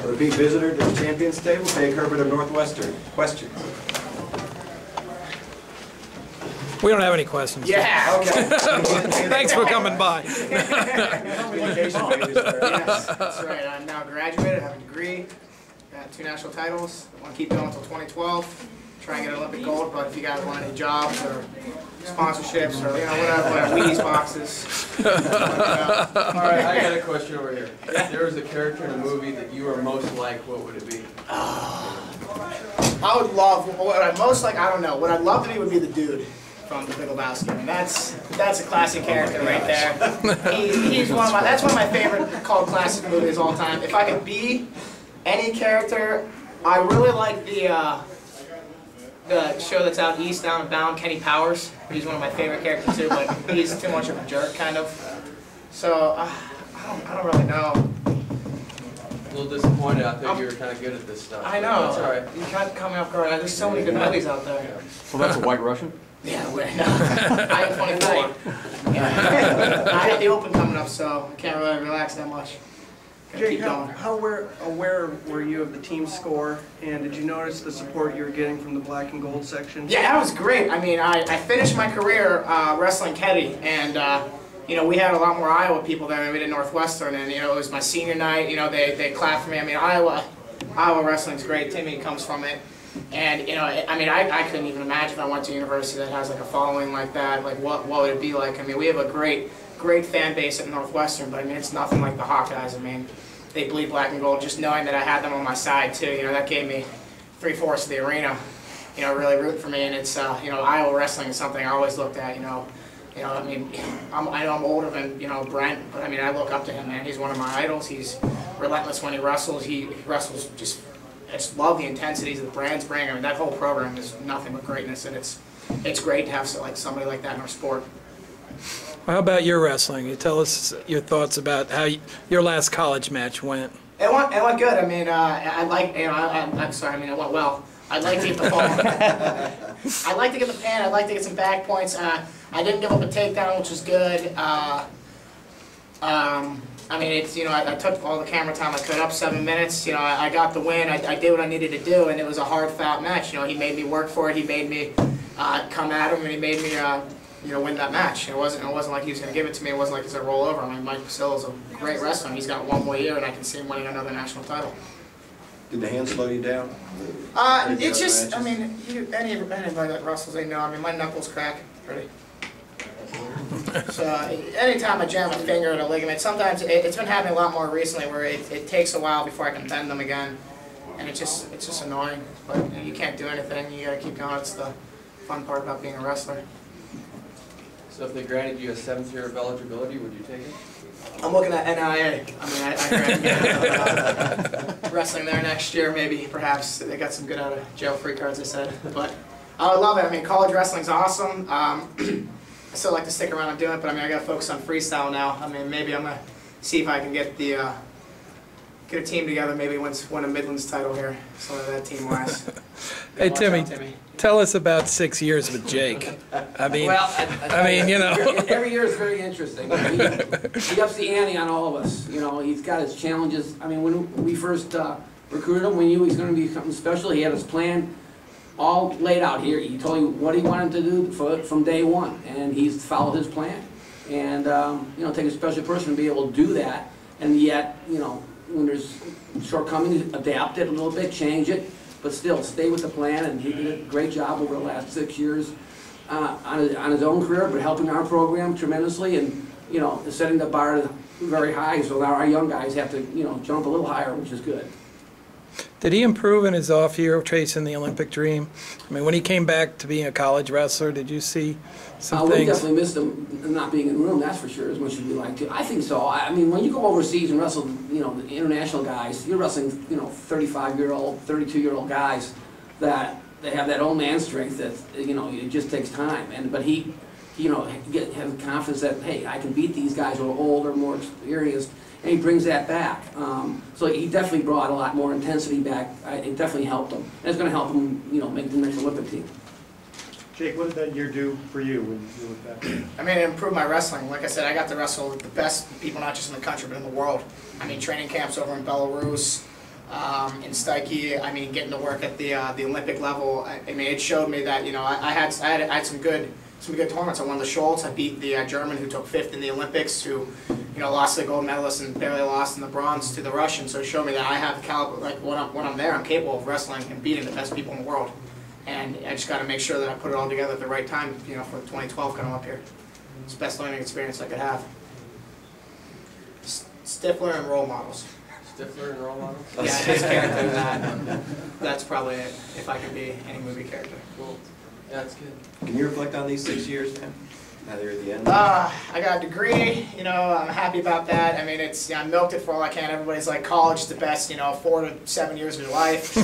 Repeat visitor to the champions table, Big Herbert of Northwestern. Questions? We don't have any questions. Yeah, okay. Thanks for coming by. Yes, that's right. I'm now graduated, have a degree, got 2 national titles. I want to keep going until 2012. Try and get Olympic gold, but if you guys want any jobs or sponsorships or whatever, Wheaties boxes. All right, I got a question over here. If there was a character in a movie that you were most like, what would it be? I would love, what I'd most like, I don't know. What I'd love to be would be the dude from The Big Lebowski. I mean, that's a classic character right there. He's that's one of my favorite cult classic movies of all time. If I could be any character, I really like the show that's out east, Down and Bound, Kenny Powers. He's one of my favorite characters too, but he's too much of a jerk, kind of. So I don't really know. A little disappointed out there. You were kind of good at this stuff. I know. That's all right. You can't come up guard. There's so many good movies out there. Well, that's a White Russian? Yeah, I am 24. Yeah. I have the Open coming up, so I can't really relax that much. Jake, how aware were you of the team score, and did you notice the support you were getting from the black and gold section? Yeah, that was great. I mean, I finished my career wrestling Ketty, and we had a lot more Iowa people there than we did Northwestern, and it was my senior night. They clapped for me. I mean, Iowa wrestling's great. Timmy comes from it, and I mean, I couldn't even imagine if I went to a university that has like a following like that. Like, what would it be like? I mean, we have a great fan base at Northwestern, but I mean, it's nothing like the Hawkeyes. I mean, they bleed black and gold. Just knowing that I had them on my side too, that gave me 3/4 of the arena, really root for me. And it's, Iowa wrestling is something I always looked at. I mean, I know I'm older than Brent, but I mean, I look up to him, man. He's one of my idols. He's relentless when he wrestles. He wrestles just. I just love the intensities that the brands bring. I mean, that whole program is nothing but greatness, and it's great to have somebody like that in our sport. How about your wrestling? You tell us your thoughts about how your last college match went. It went good. I mean, I'm sorry. I mean, it went well. I'd like to get the fall. I'd like to get the pin. I'd like to get some back points. I didn't give up a takedown, which was good. I mean, it's I took all the camera time I could, up 7 minutes. I got the win. I did what I needed to do, and it was a hard-fought match. He made me work for it. He made me come at him, and he made me win that match. It wasn't like he was going to give it to me. It wasn't like he's going to roll over. I mean, Mike Pasillo's a great wrestler. He's got one more year, and I can see him winning another national title. Did the hand slow you down? It's just, I mean, anybody that wrestles, they know. I mean, my knuckles crack pretty. So anytime I jam a finger in a ligament, sometimes it's been happening a lot more recently, where it takes a while before I can bend them again, and it's just annoying. But you can't do anything. You got to keep going. It's the fun part about being a wrestler. So if they granted you a 7th year of eligibility, would you take it? I'm looking at NIA. I mean, I granted wrestling there next year, maybe, perhaps. They got some good out of jail free cards, they said. But I would love it. I mean, college wrestling's awesome. I still like to stick around and do it, but I mean, I got to focus on freestyle now. I mean, maybe I'm gonna see if I can get a team together. Maybe win a Midlands title here. Some of that team wise. Hey Timmy, tell us about 6 years with Jake. I mean, well, every year is very interesting. He ups the ante on all of us. He's got his challenges. I mean, when we first recruited him, we knew he was going to be something special. He had his plan all laid out here. He told you what he wanted to do from day one, and he's followed his plan. And take a special person to be able to do that, and yet, when there's shortcomings, adapt it a little bit, change it, but still stay with the plan. And he did a great job over the last 6 years on his own career, but helping our program tremendously, and setting the bar very high. So now our young guys have to jump a little higher, which is good. Did he improve in his off year chasing the Olympic dream? I mean, when he came back to being a college wrestler, did you see some things? We definitely missed him not being in the room, that's for sure, as much as we like to. I think so. I mean, when you go overseas and wrestle, the international guys, you're wrestling, 35-year-old, 32-year-old guys that they have that old man strength that, it just takes time. But he have confidence that, hey, I can beat these guys who are older, more experienced. And he brings that back. So he definitely brought a lot more intensity back. It definitely helped him. And it's going to help him, make the next Olympic team. Jake, what did that year do for you when you look back? I mean, it improved my wrestling. Like I said, I got to wrestle with the best people, not just in the country, but in the world. I mean, training camps over in Belarus, in Steike. I mean, getting to work at the Olympic level. I mean, it showed me that, you know, I had some good tournaments. I won the Schultz. I beat the German who took 5th in the Olympics, who, you know, lost to the gold medalist and barely lost in the bronze to the Russian. So it showed me that I have the caliber. Like when I'm there, I'm capable of wrestling and beating the best people in the world. And I just got to make sure that I put it all together at the right time, you know, for 2012 coming up here. It's the best learning experience I could have. Stifler and role models. Stifler and role models? Yeah, his character, that's probably it, if I could be any movie character. Cool. Yeah, that's good. Can you reflect on these 6 years, man? Now that you're at the end. I got a degree, you know, I'm happy about that. I mean, it's, I milked it for all I can. Everybody's like, college is the best, you know, 4 to 7 years of your life.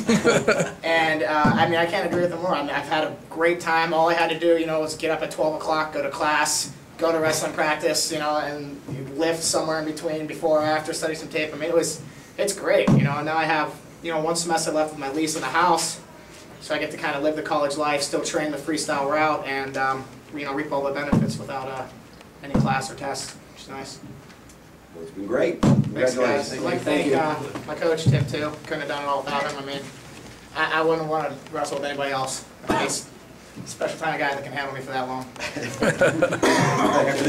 And, I mean, I can't agree with them more. I mean, I've had a great time. All I had to do, you know, was get up at 12 o'clock, go to class, go to wrestling practice, you know, and lift somewhere in between, before or after, study some tape. I mean, it's great, you know, and now I have, you know, 1 semester left with my lease on the house, so I get to kind of live the college life, still train the freestyle route, and, you know, reap all the benefits without any class or test, which is nice. Well, it's been great. Thanks, guys. Congratulations. I'd like to thank my coach, Tim, too. Couldn't have done it all without him. I mean, I wouldn't want to wrestle with anybody else. He's a special kind of guy that can handle me for that long.